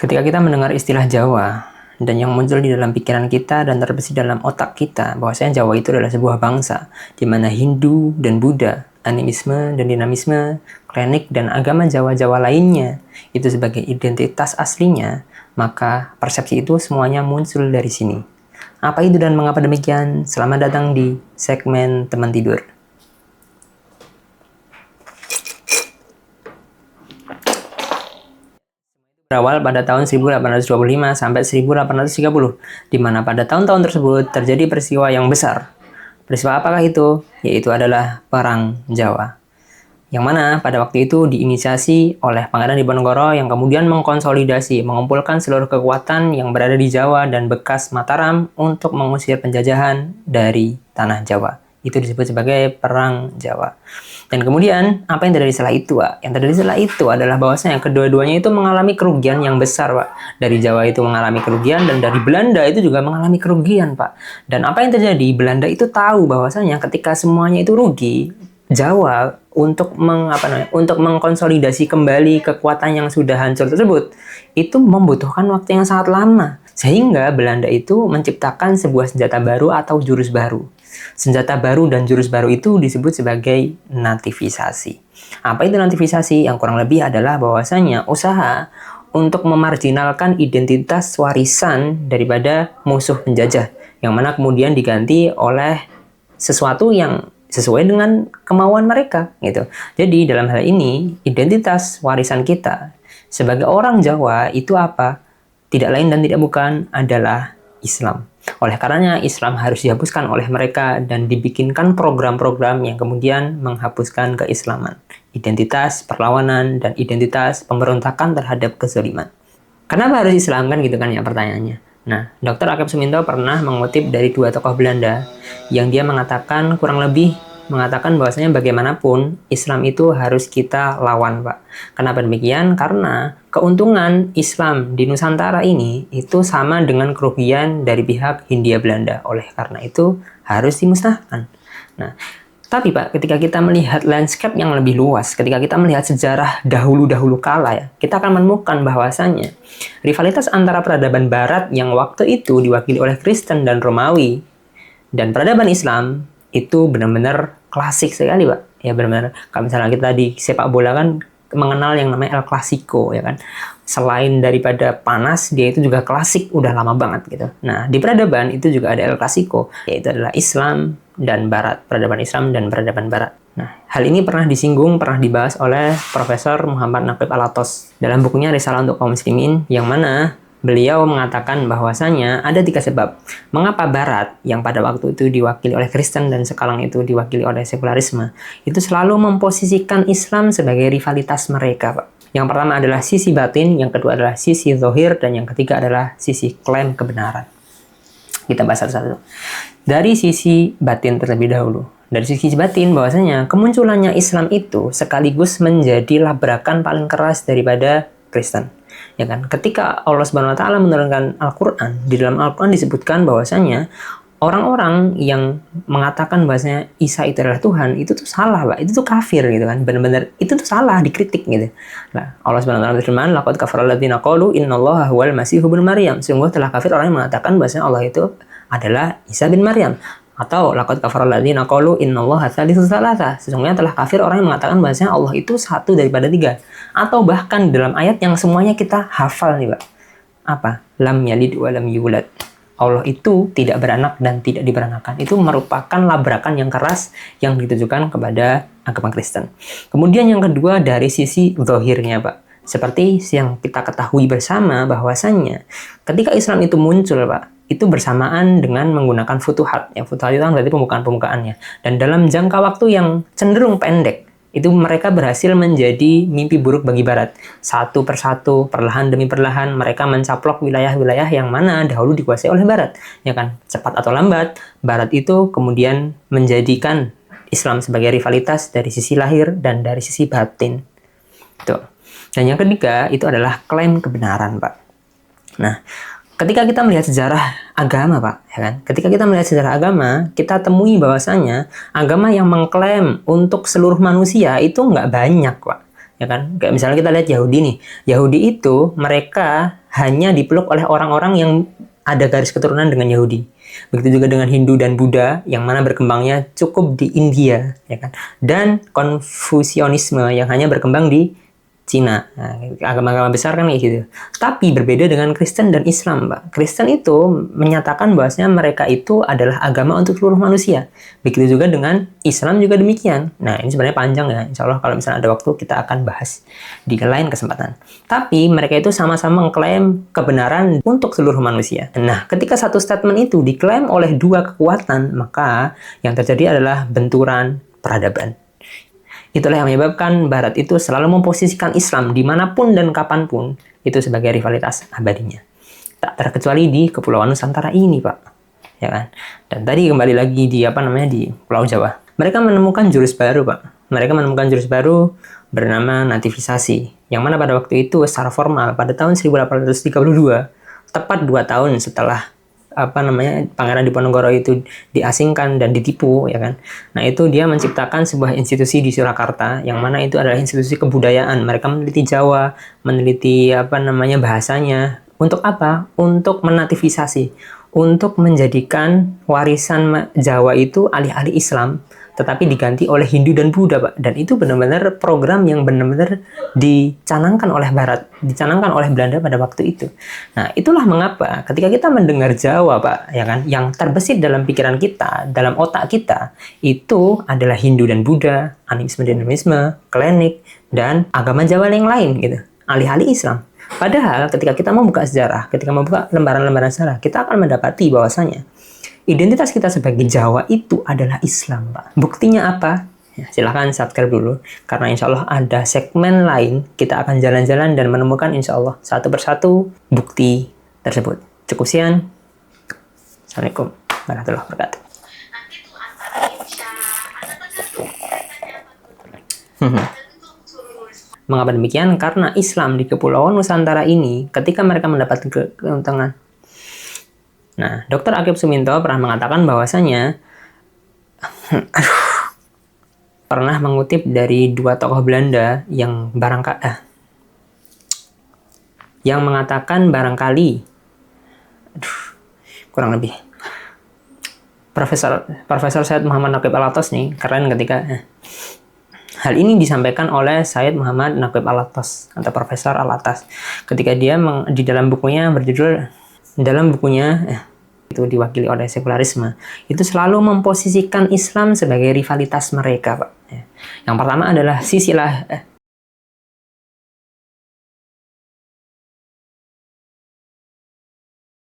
Ketika kita mendengar istilah Jawa, dan yang muncul di dalam pikiran kita dan terbesit dalam otak kita, bahwasanya Jawa itu adalah sebuah bangsa, di mana Hindu dan Buddha, animisme dan dinamisme, klenik dan agama Jawa-Jawa lainnya, itu sebagai identitas aslinya, maka persepsi itu semuanya muncul dari sini. Apa itu dan mengapa demikian? Selamat datang di segmen Teman Tidur. Berawal pada tahun 1825 sampai 1830, di mana pada tahun-tahun tersebut terjadi peristiwa yang besar. Peristiwa apakah itu? Yaitu adalah Perang Jawa. Yang mana pada waktu itu diinisiasi oleh Pangeran Diponegoro yang kemudian mengkonsolidasi, mengumpulkan seluruh kekuatan yang berada di Jawa dan bekas Mataram untuk mengusir penjajahan dari tanah Jawa. Itu disebut sebagai Perang Jawa. Dan kemudian, apa yang terjadi setelah itu, Pak? Yang terjadi setelah itu adalah bahwasanya kedua-duanya itu mengalami kerugian yang besar, Pak. Dari Jawa itu mengalami kerugian, dan dari Belanda itu juga mengalami kerugian, Pak. Dan apa yang terjadi? Belanda itu tahu bahwasanya ketika semuanya itu rugi, Jawa untuk mengkonsolidasi kembali kekuatan yang sudah hancur tersebut, itu membutuhkan waktu yang sangat lama. Sehingga Belanda itu menciptakan sebuah senjata baru atau jurus baru. Senjata baru dan jurus baru itu disebut sebagai nativisasi. Apa itu nativisasi? Yang kurang lebih adalah bahwasanya usaha untuk memarginalkan identitas warisan daripada musuh penjajah, yang mana kemudian diganti oleh sesuatu yang sesuai dengan kemauan mereka gitu. Jadi dalam hal ini identitas warisan kita sebagai orang Jawa itu apa? Tidak lain dan tidak bukan adalah Islam. Oleh karenanya Islam harus dihapuskan oleh mereka dan dibikinkan program-program yang kemudian menghapuskan keislaman, identitas perlawanan dan identitas pemberontakan terhadap kezaliman. Kenapa harus Islam kan gitu kan ya pertanyaannya. Nah, Dr. Akep Suminto pernah mengutip dari dua tokoh Belanda yang dia mengatakan kurang lebih mengatakan bahwasanya bagaimanapun Islam itu harus kita lawan, Pak. Kenapa demikian? Karena keuntungan Islam di Nusantara ini itu sama dengan kerugian dari pihak Hindia Belanda. Oleh karena itu harus dimusnahkan. Nah, tapi Pak, ketika kita melihat landscape yang lebih luas, ketika kita melihat sejarah dahulu-dahulu kala ya, kita akan menemukan bahwasanya rivalitas antara peradaban Barat yang waktu itu diwakili oleh Kristen dan Romawi dan peradaban Islam itu benar-benar klasik sekali, Pak. Ya benar-benar. Kalau misalnya kita di sepak bola kan mengenal yang namanya El Clasico, ya kan. Selain daripada panas, dia itu juga klasik, udah lama banget gitu. Nah, di peradaban itu juga ada El Clasico, yaitu adalah Islam dan Barat, peradaban Islam dan peradaban Barat. Nah, hal ini pernah disinggung, pernah dibahas oleh Profesor Muhammad Naqib Alatos dalam bukunya Risalah untuk Kaum Muslimin, yang mana beliau mengatakan bahwasanya ada 3 sebab mengapa Barat yang pada waktu itu diwakili oleh Kristen dan sekarang itu diwakili oleh sekularisme itu selalu memposisikan Islam sebagai rivalitas mereka, Pak. Yang pertama adalah sisi batin, yang kedua adalah sisi zahir, dan yang ketiga adalah sisi klaim kebenaran. Kita bahas satu-satu. Dari sisi batin terlebih dahulu. Dari sisi batin bahwasanya kemunculannya Islam itu sekaligus menjadi labrakan paling keras daripada Kristen. Ya kan? Ketika Allah Subhanahu wa taala menurunkan Al-Qur'an, di dalam Al-Qur'an disebutkan bahwasanya orang-orang yang mengatakan bahwasanya Isa itu adalah Tuhan, itu tuh salah, Pak. Itu tuh kafir gitu kan. Benar-benar itu tuh salah, dikritik gitu. Nah, Allah Subhanahu wa taala berfirman, "Laqad kafara alladziina qalu innallaha huwal masiihu ibnu Maryam." Sungguh telah kafir orang yang mengatakan bahwasanya Allah itu adalah Isa bin Maryam. Atau laqad kafara alladziina qalu innallaha tsalitsu tsalatsa. Sesungguhnya telah kafir orang yang mengatakan bahwasanya Allah itu satu daripada 3. Atau bahkan dalam ayat yang semuanya kita hafal nih, Pak. Apa? Lam yalid wa lam yulad. Allah itu tidak beranak dan tidak diberanakan. Itu merupakan labrakan yang keras yang ditujukan kepada agama Kristen. Kemudian yang kedua dari sisi zahirnya, Pak. Seperti yang kita ketahui bersama bahwasannya ketika Islam itu muncul, Pak, itu bersamaan dengan menggunakan futuhat. Yang futuhat itu kan berarti pembukaan-pembukaannya. Dan dalam jangka waktu yang cenderung pendek, itu mereka berhasil menjadi mimpi buruk bagi Barat. Satu persatu, perlahan demi perlahan, mereka mencaplok wilayah-wilayah yang mana dahulu dikuasai oleh Barat. Ya kan, cepat atau lambat, Barat itu kemudian menjadikan Islam sebagai rivalitas dari sisi lahir dan dari sisi batin. Tuh. Dan yang ketiga, itu adalah klaim kebenaran, Pak. Nah, ketika kita melihat sejarah agama, Pak, ya kan? Ketika kita melihat sejarah agama, kita temui bahwasanya agama yang mengklaim untuk seluruh manusia itu nggak banyak, Pak. ya kan? Kayak misalnya kita lihat Yahudi nih. Yahudi itu mereka hanya dipeluk oleh orang-orang yang ada garis keturunan dengan Yahudi. Begitu juga dengan Hindu dan Buddha yang mana berkembangnya cukup di India, ya kan? Dan Konfusianisme yang hanya berkembang di Cina. Nah, agama-agama besar kan kayak gitu. Tapi berbeda dengan Kristen dan Islam, Pak. Kristen itu menyatakan bahwasanya mereka itu adalah agama untuk seluruh manusia. Begitu juga dengan Islam juga demikian. Nah, ini sebenarnya panjang ya. Insya Allah kalau misalnya ada waktu kita akan bahas di lain kesempatan. Tapi mereka itu sama-sama mengklaim kebenaran untuk seluruh manusia. Nah, ketika satu statement itu diklaim oleh dua kekuatan, maka yang terjadi adalah benturan peradaban. Itulah yang menyebabkan Barat itu selalu memposisikan Islam dimanapun dan kapanpun itu sebagai rivalitas abadinya. Tak terkecuali di Kepulauan Nusantara ini, Pak. Ya kan? Dan tadi kembali lagi di di Pulau Jawa. Mereka menemukan jurus baru, Pak. Mereka menemukan jurus baru bernama nativisasi. Yang mana pada waktu itu secara formal pada tahun 1832, tepat 2 tahun setelah Pangeran Diponegoro itu diasingkan dan ditipu, ya kan. Nah, itu dia menciptakan sebuah institusi di Surakarta yang mana itu adalah institusi kebudayaan. Mereka meneliti Jawa, meneliti bahasanya. Untuk apa? Untuk menativisasi, untuk menjadikan warisan Jawa itu alih-alih Islam tetapi diganti oleh Hindu dan Buddha, Pak. Dan itu benar-benar program yang benar-benar dicanangkan oleh Barat, dicanangkan oleh Belanda pada waktu itu. Nah, itulah mengapa ketika kita mendengar Jawa, Pak, ya kan, yang terbesit dalam pikiran kita, dalam otak kita, itu adalah Hindu dan Buddha, animisme dan animisme, klenik, dan agama Jawa yang lain, gitu. Alih-alih Islam. Padahal ketika kita membuka sejarah, ketika membuka lembaran-lembaran sejarah, kita akan mendapati bahwasanya identitas kita sebagai Jawa itu adalah Islam, Pak. Buktinya apa? Ya, silahkan subscribe dulu, karena insya Allah ada segmen lain, kita akan jalan-jalan dan menemukan insya Allah satu persatu bukti tersebut. Cukup sekian. Assalamualaikum warahmatullahi wabarakatuh. Mengapa demikian? Karena Islam di Kepulauan Nusantara ini, ketika mereka mendapat keuntungan. Nah, Dr. Akip Suminto pernah mengatakan bahwasanya pernah mengutip dari dua tokoh Belanda yang yang mengatakan barangkali kurang lebih Profesor Said Muhammad Naqib Al-Atas nih keren ketika hal ini disampaikan oleh Said Muhammad Naqib Al-Atas atau Profesor Al-Atas ketika dia di dalam bukunya berjudul itu diwakili oleh sekularisme, itu selalu memposisikan Islam sebagai rivalitas mereka, Pak. Yang pertama adalah